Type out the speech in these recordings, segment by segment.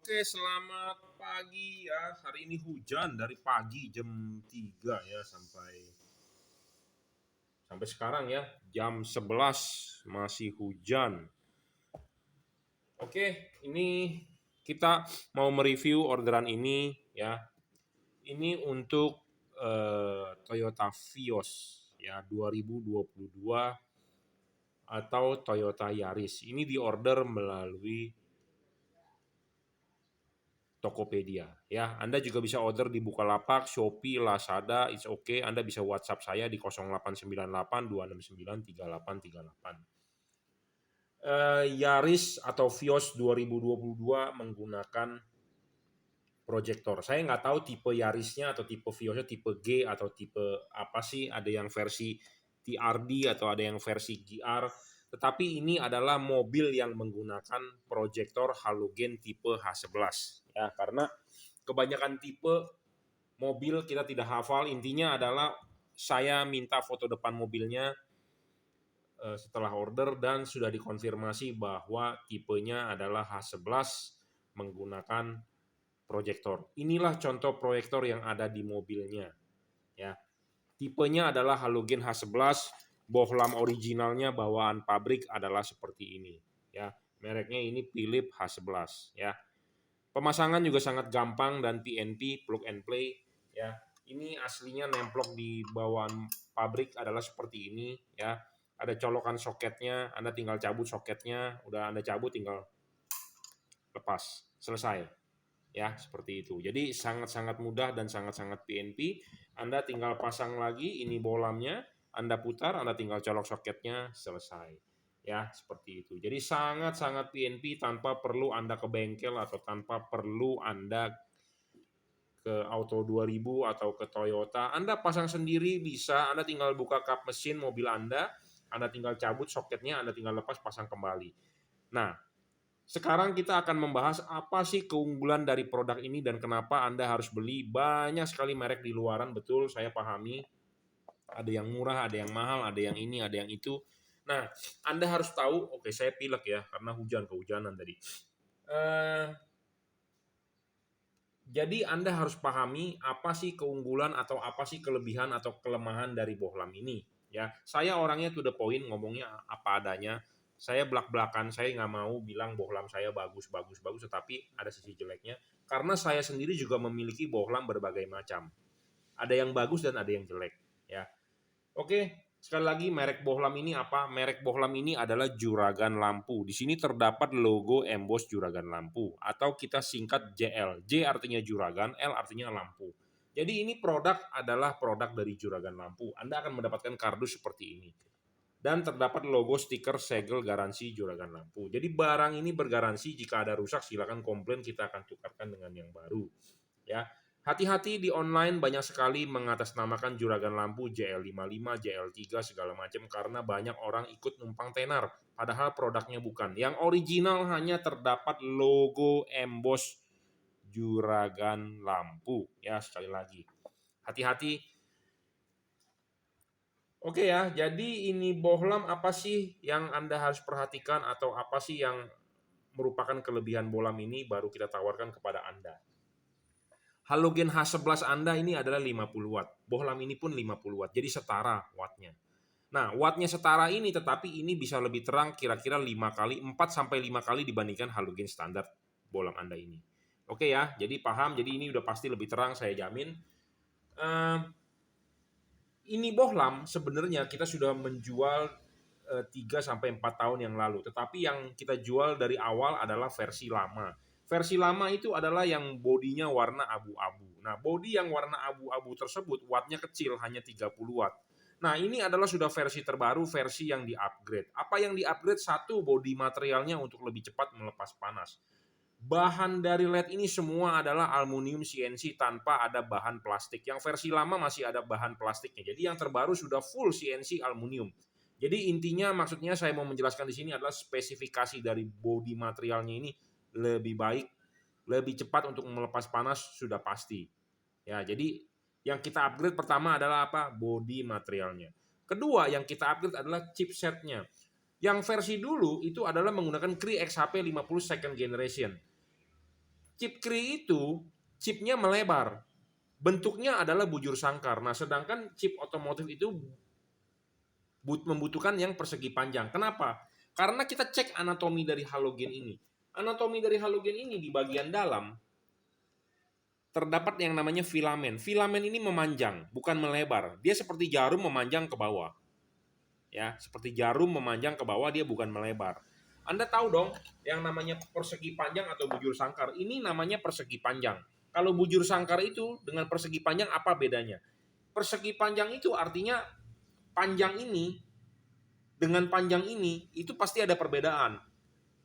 Oke, selamat pagi ya. Hari ini hujan dari pagi jam 3 ya sampai sekarang ya, jam 11 masih hujan. Oke, ini kita mau mereview orderan ini ya. Ini untuk Toyota Vios ya 2022 atau Toyota Yaris. Ini diorder melalui Tokopedia ya. Anda juga bisa order di Bukalapak, Shopee, Lazada, it's okay. Anda bisa WhatsApp saya di 0898 269 3838. Yaris atau Vios 2022 menggunakan proyektor. Saya nggak tahu tipe Yarisnya atau tipe Viosnya tipe G atau tipe apa sih. Ada yang versi TRD atau ada yang versi GR. Tetapi ini adalah mobil yang menggunakan proyektor halogen tipe H11 ya, karena kebanyakan tipe mobil kita tidak hafal. Intinya adalah saya minta foto depan mobilnya setelah order dan sudah dikonfirmasi bahwa tipenya adalah H11 menggunakan proyektor. Inilah contoh proyektor yang ada di mobilnya ya. Tipenya adalah halogen H11, bohlam originalnya bawaan pabrik adalah seperti ini ya. Mereknya ini Philips H11 ya. Pemasangan juga sangat gampang dan PNP, plug and play ya. Ini aslinya nemplok di bawaan pabrik adalah seperti ini ya. Ada colokan soketnya, Anda tinggal cabut soketnya, udah Anda cabut tinggal lepas, selesai. Ya, seperti itu. Jadi sangat-sangat mudah dan sangat-sangat PNP. Anda tinggal pasang lagi ini bohlamnya, Anda putar, Anda tinggal colok soketnya, selesai. Ya, seperti itu. Jadi sangat-sangat PNP tanpa perlu Anda ke bengkel atau tanpa perlu Anda ke Auto 2000 atau ke Toyota. Anda pasang sendiri bisa, Anda tinggal buka kap mesin mobil Anda tinggal cabut soketnya, Anda tinggal lepas pasang kembali. Nah, sekarang kita akan membahas apa sih keunggulan dari produk ini dan kenapa Anda harus beli. Banyak sekali merek di luaran, betul saya pahami. Ada yang murah, ada yang mahal, ada yang ini, ada yang itu. Nah, Anda harus tahu, oke saya pilek ya, karena kehujanan tadi. Jadi Anda harus pahami apa sih keunggulan atau apa sih kelebihan atau kelemahan dari bohlam ini. Ya, saya orangnya to the point, ngomongnya apa adanya. Saya belak-belakan, saya nggak mau bilang bohlam saya bagus, tetapi ada sisi jeleknya. Karena saya sendiri juga memiliki bohlam berbagai macam. Ada yang bagus dan ada yang jelek. Ya, oke. Sekali lagi merek bohlam ini apa? Merek bohlam ini adalah juragan lampu. Di sini terdapat logo emboss juragan lampu atau kita singkat JL. J artinya juragan, L artinya lampu. Jadi ini adalah produk dari juragan lampu. Anda akan mendapatkan kardus seperti ini. Dan terdapat logo stiker segel garansi juragan lampu. Jadi barang ini bergaransi, jika ada rusak silakan komplain, kita akan tukarkan dengan yang baru. Ya. Hati-hati di online, banyak sekali mengatasnamakan juragan lampu JL55, JL3 segala macam karena banyak orang ikut numpang tenar, padahal produknya bukan. Yang original hanya terdapat logo emboss juragan lampu. Ya, sekali lagi. Hati-hati. Oke ya, jadi ini bohlam apa sih yang Anda harus perhatikan atau apa sih yang merupakan kelebihan bohlam ini baru kita tawarkan kepada Anda. Halogen H11 Anda ini adalah 50 watt. Bohlam ini pun 50 watt. Jadi setara wattnya. Nah, wattnya setara ini tetapi ini bisa lebih terang kira-kira 5 kali, 4 sampai 5 kali dibandingkan halogen standar bohlam Anda ini. Oke ya, jadi paham. Jadi ini udah pasti lebih terang, saya jamin. Ini bohlam sebenarnya kita sudah menjual 3 sampai 4 tahun yang lalu. Tetapi yang kita jual dari awal adalah versi lama. Versi lama itu adalah yang bodinya warna abu-abu. Nah, bodi yang warna abu-abu tersebut wattnya kecil, hanya 30 watt. Nah, ini adalah sudah versi terbaru, versi yang di-upgrade. Apa yang di-upgrade? Satu, bodi materialnya untuk lebih cepat melepas panas. Bahan dari LED ini semua adalah aluminium CNC tanpa ada bahan plastik. Yang versi lama masih ada bahan plastiknya. Jadi yang terbaru sudah full CNC aluminium. Jadi intinya maksudnya saya mau menjelaskan di sini adalah spesifikasi dari bodi materialnya ini lebih baik, lebih cepat untuk melepas panas sudah pasti. Ya, jadi yang kita upgrade pertama adalah apa? Bodi materialnya. Kedua, yang kita upgrade adalah chipsetnya. Yang versi dulu itu adalah menggunakan Cree XHP 50 second generation. Chip Cree itu chipnya melebar. Bentuknya adalah bujur sangkar. Nah, sedangkan chip otomotif itu membutuhkan yang persegi panjang. Kenapa? Karena kita cek anatomi dari halogen ini. Anatomi dari halogen ini di bagian dalam terdapat yang namanya filamen. Filamen ini memanjang, bukan melebar. Dia seperti jarum memanjang ke bawah. Ya, seperti jarum memanjang ke bawah, dia bukan melebar. Anda tahu dong yang namanya persegi panjang atau bujur sangkar. Ini namanya persegi panjang. Kalau bujur sangkar itu dengan persegi panjang apa bedanya? Persegi panjang itu artinya panjang ini dengan panjang ini itu pasti ada perbedaan.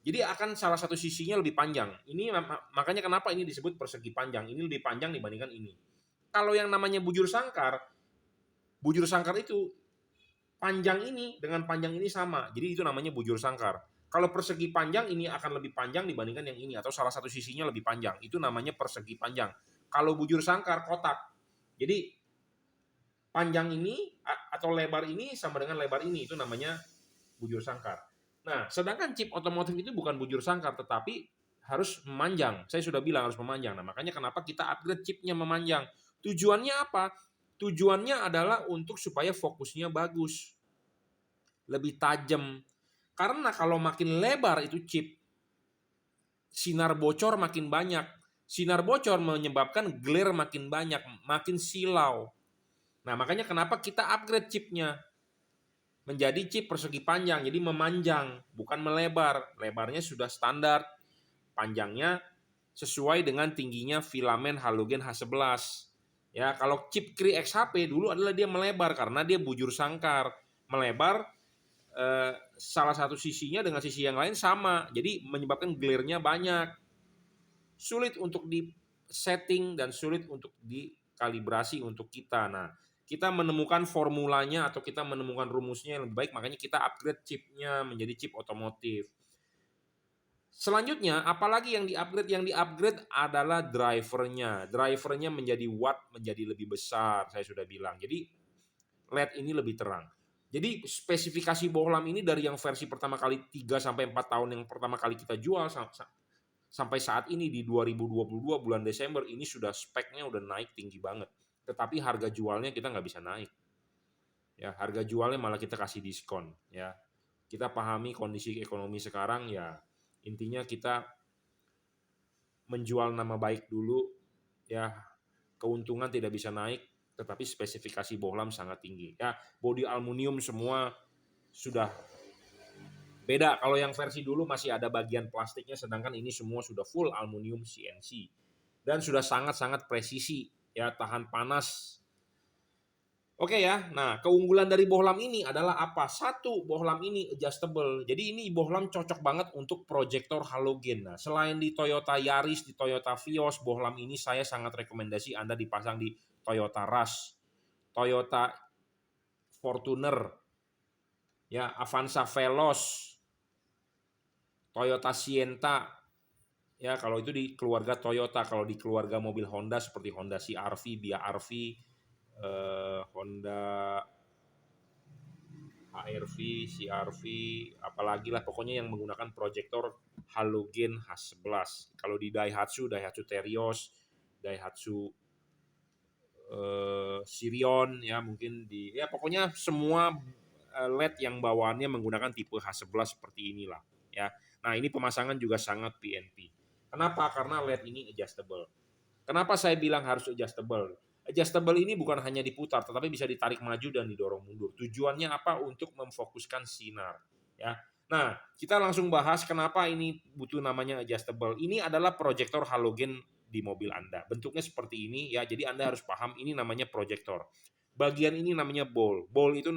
Jadi akan salah satu sisinya lebih panjang. Ini makanya kenapa ini disebut persegi panjang. Ini lebih panjang dibandingkan ini. Kalau yang namanya bujur sangkar itu panjang ini dengan panjang ini sama. Jadi itu namanya bujur sangkar. Kalau persegi panjang ini akan lebih panjang dibandingkan yang ini atau salah satu sisinya lebih panjang. Itu namanya persegi panjang. Kalau bujur sangkar kotak. Jadi panjang ini atau lebar ini sama dengan lebar ini. Itu namanya bujur sangkar. Nah, sedangkan chip otomotif itu bukan bujur sangkar, tetapi harus memanjang. Saya sudah bilang harus memanjang. Nah, makanya kenapa kita upgrade chipnya memanjang. Tujuannya apa? Tujuannya adalah untuk supaya fokusnya bagus. Lebih tajam. Karena kalau makin lebar itu chip, sinar bocor makin banyak. Sinar bocor menyebabkan glare makin banyak, makin silau. Nah, makanya kenapa kita upgrade chipnya menjadi chip persegi panjang, jadi memanjang, bukan melebar. Lebarnya sudah standar, panjangnya sesuai dengan tingginya filamen halogen H11. Ya, kalau chip Cree XHP dulu adalah dia melebar karena dia bujur sangkar. Melebar salah satu sisinya dengan sisi yang lain sama, jadi menyebabkan glare-nya banyak. Sulit untuk di setting dan sulit untuk dikalibrasi untuk kita. Nah, kita menemukan formulanya atau kita menemukan rumusnya yang lebih baik, makanya kita upgrade chipnya menjadi chip otomotif. Selanjutnya, apalagi yang di-upgrade? Yang di-upgrade adalah drivernya. Drivernya menjadi watt, menjadi lebih besar, saya sudah bilang. Jadi LED ini lebih terang. Jadi spesifikasi bohlam ini dari yang versi pertama kali 3-4 tahun yang pertama kali kita jual sampai saat ini di 2022 bulan Desember ini sudah speknya udah naik tinggi banget. Tetapi harga jualnya kita nggak bisa naik. Ya, harga jualnya malah kita kasih diskon. Ya, kita pahami kondisi ekonomi sekarang, ya intinya kita menjual nama baik dulu. Ya, keuntungan tidak bisa naik, tetapi spesifikasi bohlam sangat tinggi. Ya, bodi aluminium semua sudah beda. Kalau yang versi dulu masih ada bagian plastiknya, sedangkan ini semua sudah full aluminium CNC dan sudah sangat-sangat presisi, ya tahan panas. Oke ya, nah keunggulan dari bohlam ini adalah apa? Satu, bohlam ini adjustable. Jadi ini bohlam cocok banget untuk proyektor halogen. Nah, selain di Toyota Yaris, di Toyota Vios, bohlam ini saya sangat rekomendasi Anda dipasang di Toyota Rush, Toyota Fortuner, ya Avanza Veloz, Toyota Sienta. Ya, kalau itu di keluarga Toyota, kalau di keluarga mobil Honda seperti Honda CR-V, BR-V, Honda HR-V, CR-V, apalagi lah pokoknya yang menggunakan proyektor halogen H11. Kalau di Daihatsu Terios, Daihatsu Sirion, ya mungkin ya pokoknya semua LED yang bawaannya menggunakan tipe H11 seperti inilah, ya. Nah, ini pemasangan juga sangat PNP. Kenapa? Karena LED ini adjustable. Kenapa saya bilang harus adjustable? Adjustable ini bukan hanya diputar, tetapi bisa ditarik maju dan didorong mundur. Tujuannya apa? Untuk memfokuskan sinar. Ya. Nah, kita langsung bahas kenapa ini butuh namanya adjustable. Ini adalah proyektor halogen di mobil Anda. Bentuknya seperti ini, ya. Jadi Anda harus paham ini namanya proyektor. Bagian ini namanya bowl. Bowl itu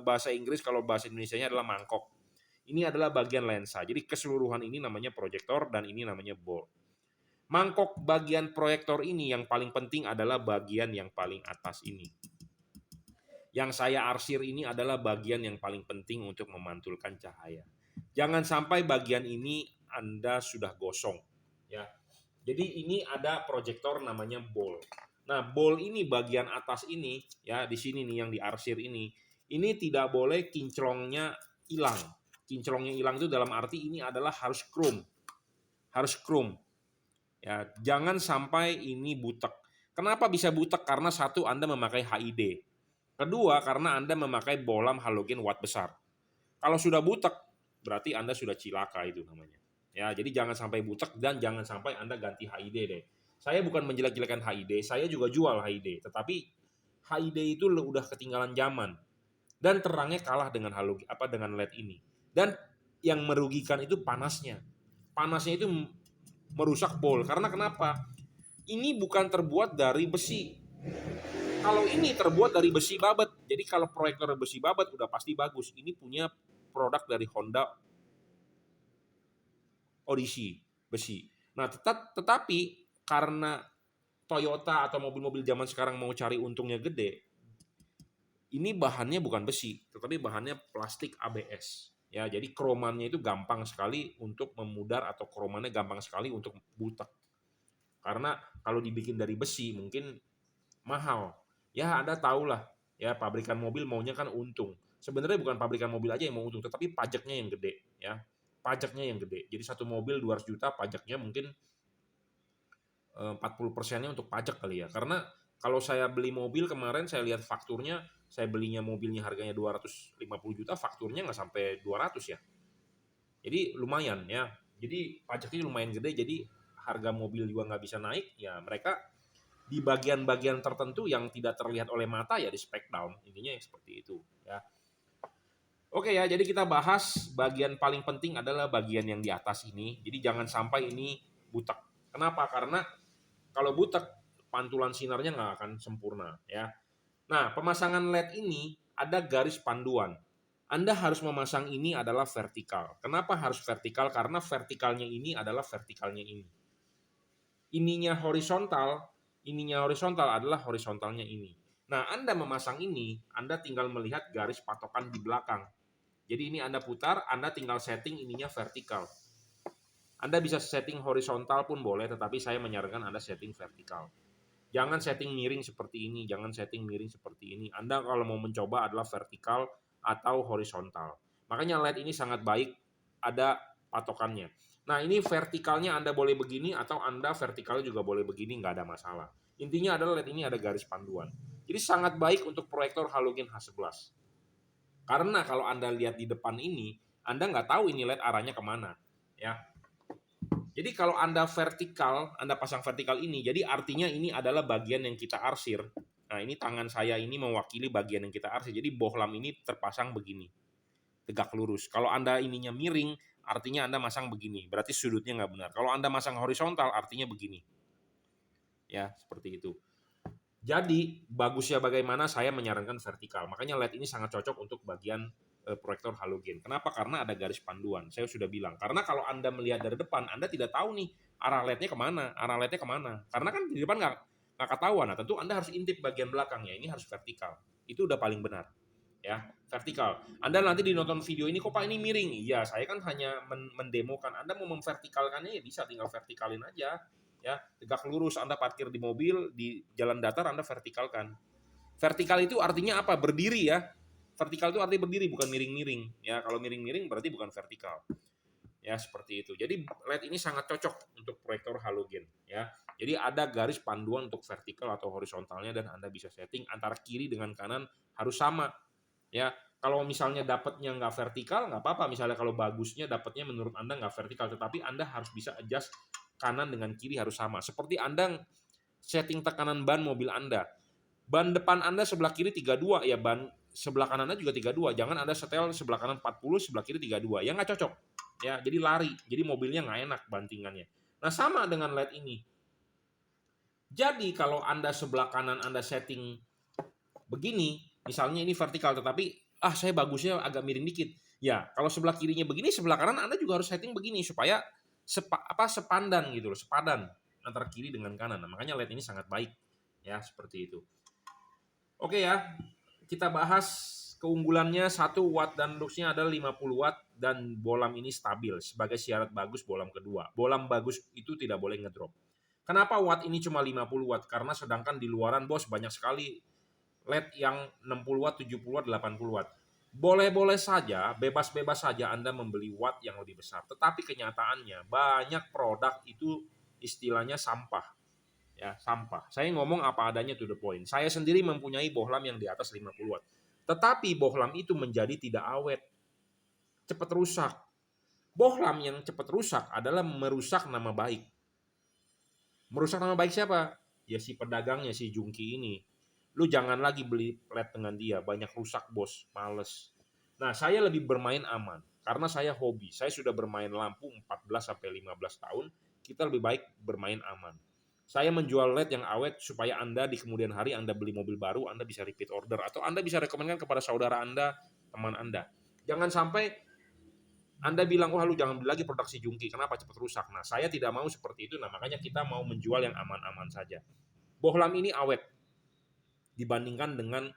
bahasa Inggris, kalau bahasa Indonesianya adalah mangkok. Ini adalah bagian lensa. Jadi keseluruhan ini namanya proyektor dan ini namanya bowl. Mangkok bagian proyektor ini yang paling penting adalah bagian yang paling atas ini. Yang saya arsir ini adalah bagian yang paling penting untuk memantulkan cahaya. Jangan sampai bagian ini Anda sudah gosong, ya. Jadi ini ada proyektor namanya bowl. Nah, bowl ini bagian atas ini, ya di sini nih yang diarsir ini tidak boleh kinclongnya hilang. Kinclongnya hilang itu dalam arti ini adalah harus chrome. Harus chrome. Ya, jangan sampai ini butek. Kenapa bisa butek? Karena satu, Anda memakai HID. Kedua, karena Anda memakai bohlam halogen watt besar. Kalau sudah butek, berarti Anda sudah cilaka itu namanya. Ya, jadi jangan sampai butek dan jangan sampai Anda ganti HID deh. Saya bukan menjelek-jelekan HID, saya juga jual HID, tetapi HID itu udah ketinggalan zaman dan terangnya kalah dengan dengan LED ini. Dan yang merugikan itu panasnya. Panasnya itu merusak bol. Karena kenapa? Ini bukan terbuat dari besi. Kalau ini terbuat dari besi babat. Jadi kalau proyektor besi babat udah pasti bagus. Ini punya produk dari Honda Odyssey besi. Nah, tetapi karena Toyota atau mobil-mobil zaman sekarang mau cari untungnya gede, ini bahannya bukan besi, tetapi bahannya plastik ABS. Ya, jadi kromannya itu gampang sekali untuk memudar atau kromannya gampang sekali untuk butek. Karena kalau dibikin dari besi mungkin mahal. Ya, Anda tahulah, ya pabrikan mobil maunya kan untung. Sebenarnya bukan pabrikan mobil aja yang mau untung, tetapi pajaknya yang gede, ya. Pajaknya yang gede. Jadi satu mobil 200 juta, pajaknya mungkin 40%-nya untuk pajak kali ya. Karena kalau saya beli mobil kemarin saya lihat fakturnya, saya belinya mobilnya harganya 250 juta, fakturnya nggak sampai 200 ya. Jadi lumayan ya. Jadi pajaknya lumayan gede, jadi harga mobil juga nggak bisa naik, ya mereka di bagian-bagian tertentu yang tidak terlihat oleh mata ya di spec down. Intinya seperti itu ya. Oke ya, jadi kita bahas bagian paling penting adalah bagian yang di atas ini. Jadi jangan sampai ini butek. Kenapa? Karena kalau butek, pantulan sinarnya nggak akan sempurna ya. Nah, pemasangan LED ini ada garis panduan. Anda harus memasang ini adalah vertikal. Kenapa harus vertikal? Karena vertikalnya ini adalah vertikalnya ini. Ininya horizontal adalah horizontalnya ini. Nah, Anda memasang ini, Anda tinggal melihat garis patokan di belakang. Jadi ini Anda putar, Anda tinggal setting ininya vertikal. Anda bisa setting horizontal pun boleh, tetapi saya menyarankan Anda setting vertikal. Jangan setting miring seperti ini, jangan setting miring seperti ini. Anda kalau mau mencoba adalah vertikal atau horizontal. Makanya LED ini sangat baik, ada patokannya. Nah, ini vertikalnya Anda boleh begini atau Anda vertikalnya juga boleh begini, nggak ada masalah. Intinya adalah LED ini ada garis panduan. Jadi sangat baik untuk proyektor halogen H11. Karena kalau Anda lihat di depan ini, Anda nggak tahu ini LED arahnya kemana. Ya, jadi kalau Anda vertikal, Anda pasang vertikal ini, jadi artinya ini adalah bagian yang kita arsir. Nah, ini tangan saya ini mewakili bagian yang kita arsir. Jadi bohlam ini terpasang begini, tegak lurus. Kalau Anda ininya miring, artinya Anda masang begini, berarti sudutnya nggak benar. Kalau Anda masang horizontal, artinya begini. Ya, seperti itu. Jadi, bagusnya bagaimana saya menyarankan vertikal. Makanya LED ini sangat cocok untuk bagian proyektor halogen. Kenapa? Karena ada garis panduan. Saya sudah bilang. Karena kalau Anda melihat dari depan, Anda tidak tahu nih arah LED-nya kemana, arah LED-nya kemana. Karena kan di depan nggak ketahuan. Nah, tentu Anda harus intip bagian belakangnya. Ini harus vertikal. Itu udah paling benar. Ya, vertikal. Anda nanti di nonton video ini, kok Pak ini miring? Iya, saya kan hanya mendemokan. Anda mau memvertikalkannya ya bisa, tinggal vertikalin aja. Ya, tegak lurus. Anda parkir di mobil di jalan datar, Anda vertikalkan. Vertikal itu artinya apa? Berdiri ya. Vertikal itu artinya berdiri, bukan miring-miring. Ya, kalau miring-miring berarti bukan vertikal. Ya, seperti itu. Jadi LED ini sangat cocok untuk proyektor halogen ya. Jadi ada garis panduan untuk vertikal atau horizontalnya dan Anda bisa setting antara kiri dengan kanan harus sama. Ya, kalau misalnya dapatnya nggak vertikal nggak apa-apa. Misalnya kalau bagusnya dapatnya menurut Anda nggak vertikal, tetapi Anda harus bisa adjust kanan dengan kiri harus sama. Seperti Anda setting tekanan ban mobil Anda. Ban depan Anda sebelah kiri 32, ya ban sebelah kanan Anda juga 32. Jangan Anda setel sebelah kanan 40, sebelah kiri 32. Ya nggak cocok. Ya, jadi lari. Jadi mobilnya nggak enak bantingannya. Nah, sama dengan LED ini. Jadi kalau Anda sebelah kanan Anda setting begini, misalnya ini vertikal, tetapi saya bagusnya agak miring dikit. Ya, kalau sebelah kirinya begini, sebelah kanan Anda juga harus setting begini supaya sepandan gitu loh, sepadan antara kiri dengan kanan. Nah, makanya LED ini sangat baik. Ya, seperti itu. Oke ya, kita bahas keunggulannya. 1 watt dan luxnya adalah 50 watt dan bohlam ini stabil. Sebagai syarat bagus bohlam kedua. Bohlam bagus itu tidak boleh ngedrop. Kenapa watt ini cuma 50 watt? Karena sedangkan di luaran bos banyak sekali LED yang 60 watt, 70 watt, 80 watt. Boleh-boleh saja, bebas-bebas saja Anda membeli watt yang lebih besar. Tetapi kenyataannya banyak produk itu istilahnya sampah. Ya, sampah. Saya ngomong apa adanya to the point. Saya sendiri mempunyai bohlam yang di atas 50 watt. Tetapi bohlam itu menjadi tidak awet, cepat rusak. Bohlam yang cepat rusak adalah merusak nama baik. Merusak nama baik siapa? Ya si pedagangnya, si jungki ini. Lu jangan lagi beli LED dengan dia, banyak rusak bos, males. Nah, saya lebih bermain aman karena saya hobi. Saya sudah bermain lampu 14 sampai 15 tahun, kita lebih baik bermain aman. Saya menjual LED yang awet supaya Anda di kemudian hari Anda beli mobil baru, Anda bisa repeat order atau Anda bisa rekomendasikan kepada saudara Anda, teman Anda. Jangan sampai Anda bilang, wah lu jangan beli lagi produksi jungki, kenapa cepat rusak? Nah, saya tidak mau seperti itu, nah makanya kita mau menjual yang aman-aman saja. Bohlam ini awet dibandingkan dengan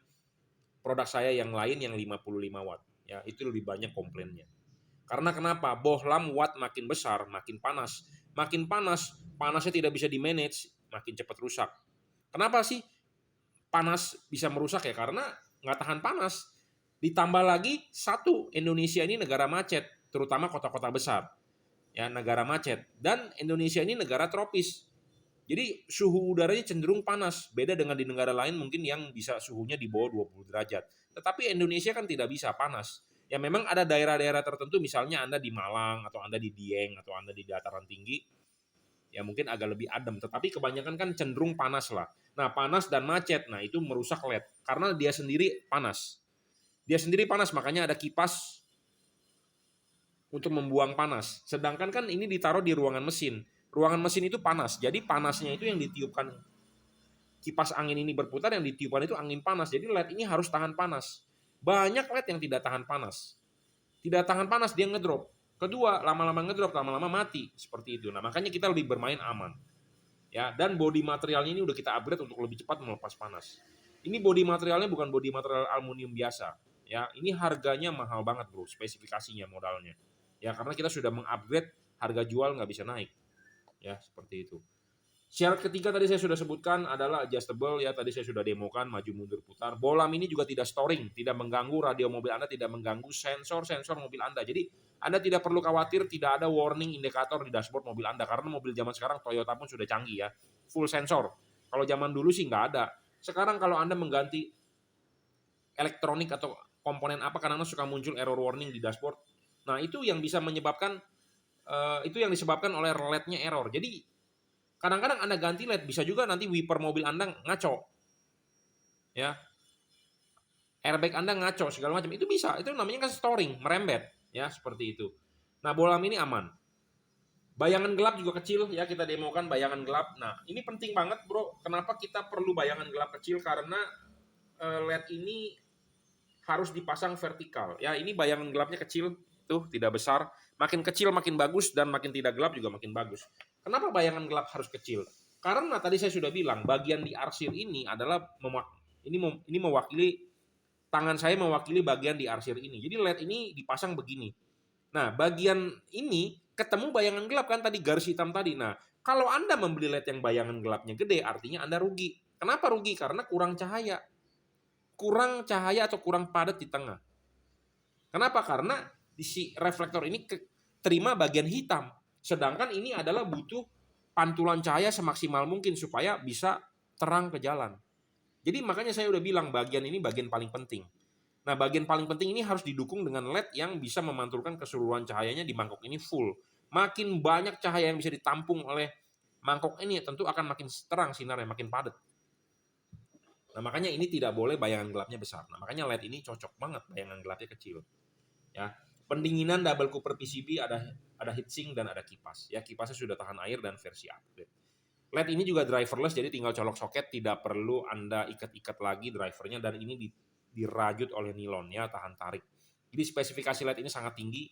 produk saya yang lain yang 55 watt. Ya, itu lebih banyak komplainnya. Karena kenapa? Bohlam watt makin besar, makin panas. Makin panas, panasnya tidak bisa di-manage, makin cepat rusak. Kenapa sih panas bisa merusak ya? Karena nggak tahan panas. Ditambah lagi, satu, Indonesia ini negara macet, terutama kota-kota besar. Ya, negara macet. Dan Indonesia ini negara tropis. Jadi suhu udaranya cenderung panas, beda dengan di negara lain mungkin yang bisa suhunya di bawah 20 derajat. Tetapi Indonesia kan tidak bisa panas. Ya memang ada daerah-daerah tertentu, misalnya Anda di Malang, atau Anda di Dieng, atau Anda di dataran tinggi, ya mungkin agak lebih adem. Tetapi kebanyakan kan cenderung panas lah. Nah panas dan macet, nah itu merusak LED. Karena dia sendiri panas. Dia sendiri panas, makanya ada kipas untuk membuang panas. Sedangkan kan ini ditaruh di ruangan mesin. Ruangan mesin itu panas, jadi panasnya itu yang ditiupkan kipas angin ini berputar, yang ditiupkan itu angin panas. Jadi LED ini harus tahan panas. Banyak LED yang tidak tahan panas. Tidak tahan panas, dia ngedrop. Kedua, lama-lama ngedrop, lama-lama mati. Seperti itu. Nah, makanya kita lebih bermain aman. Ya, dan body materialnya ini udah kita upgrade untuk lebih cepat melepas panas. Ini body materialnya bukan body material aluminium biasa. Ya, ini harganya mahal banget bro, spesifikasinya, modalnya. Ya, karena kita sudah mengupgrade, harga jual nggak bisa naik. Ya, seperti itu. Syarat ketiga tadi saya sudah sebutkan adalah adjustable, ya tadi saya sudah demokan, maju mundur putar. Bohlam ini juga tidak storing, tidak mengganggu radio mobil Anda, tidak mengganggu sensor mobil Anda. Jadi Anda tidak perlu khawatir tidak ada warning indikator di dashboard mobil Anda, karena mobil zaman sekarang Toyota pun sudah canggih ya, full sensor. Kalau zaman dulu sih nggak ada. Sekarang kalau Anda mengganti elektronik atau komponen apa, kadang-kadang suka muncul error warning di dashboard. Nah itu yang bisa menyebabkan itu yang disebabkan oleh LED-nya error. Jadi kadang-kadang Anda ganti LED, bisa juga nanti wiper mobil Anda ngaco. Ya. Airbag Anda ngaco segala macam. Itu bisa. Itu namanya kan storing, merembet, ya, seperti itu. Nah, bohlam ini aman. Bayangan gelap juga kecil, ya, kita demokan bayangan gelap. Nah, ini penting banget, Bro. Kenapa kita perlu bayangan gelap kecil? Karena LED ini harus dipasang vertikal. Ya, ini bayangan gelapnya kecil, tuh, tidak besar. Makin kecil makin bagus, dan makin tidak gelap juga makin bagus. Kenapa bayangan gelap harus kecil? Karena tadi saya sudah bilang, bagian di arsir ini adalah ini mewakili, tangan saya mewakili bagian di arsir ini. Jadi LED ini dipasang begini. Nah, bagian ini ketemu bayangan gelap kan tadi, garis hitam tadi. Nah, kalau Anda membeli LED yang bayangan gelapnya gede, artinya Anda rugi. Kenapa rugi? Karena kurang cahaya. Kurang cahaya atau kurang padat di tengah. Kenapa? Karena si reflektor ini terima bagian hitam. Sedangkan ini adalah butuh pantulan cahaya semaksimal mungkin supaya bisa terang ke jalan. Jadi makanya saya udah bilang bagian ini bagian paling penting. Nah, bagian paling penting ini harus didukung dengan LED yang bisa memantulkan keseluruhan cahayanya di mangkok ini full. Makin banyak cahaya yang bisa ditampung oleh mangkok ini, tentu akan makin terang sinarnya, makin padat. Nah, makanya ini tidak boleh bayangan gelapnya besar. Nah, makanya LED ini cocok banget bayangan gelapnya kecil. Ya, pendinginan double cooper PCB, ada heatsink dan ada kipas. Ya, kipasnya sudah tahan air dan versi upgrade. LED ini juga driverless, jadi tinggal colok soket, tidak perlu Anda ikat-ikat lagi drivernya, dan ini dirajut oleh nilon, ya, tahan tarik. Jadi spesifikasi LED ini sangat tinggi,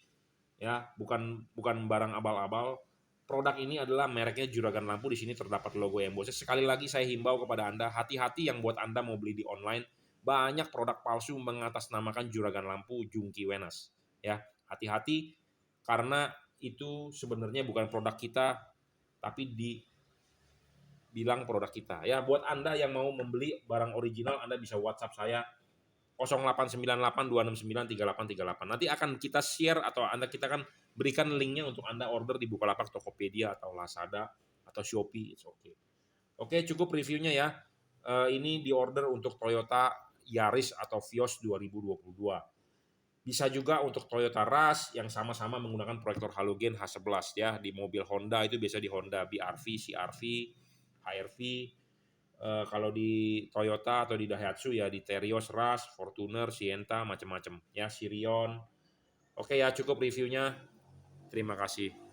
ya, bukan barang abal-abal. Produk ini adalah mereknya Juragan Lampu, di sini terdapat logo embossnya. Sekali lagi saya himbau kepada Anda, hati-hati yang buat Anda mau beli di online, banyak produk palsu mengatasnamakan Juragan Lampu Jungki Wenas. Ya, hati-hati karena itu sebenarnya bukan produk kita, tapi dibilang produk kita. Ya, buat Anda yang mau membeli barang original, Anda bisa WhatsApp saya 089826938838. Nanti akan kita share atau kita akan berikan linknya untuk Anda order di Bukalapak, Tokopedia, atau Lazada, atau Shopee, it's okay. Oke, cukup reviewnya ya. Ini di order untuk Toyota Yaris atau Vios 2022. Bisa juga untuk Toyota Rush yang sama-sama menggunakan proyektor halogen H11 ya. Di mobil Honda itu biasa di Honda BRV, CRV, HRV. Kalau di Toyota atau di Daihatsu ya di Terios, Rush, Fortuner, Sienta, macam-macam ya, Sirion. Oke ya, cukup reviewnya. Terima kasih.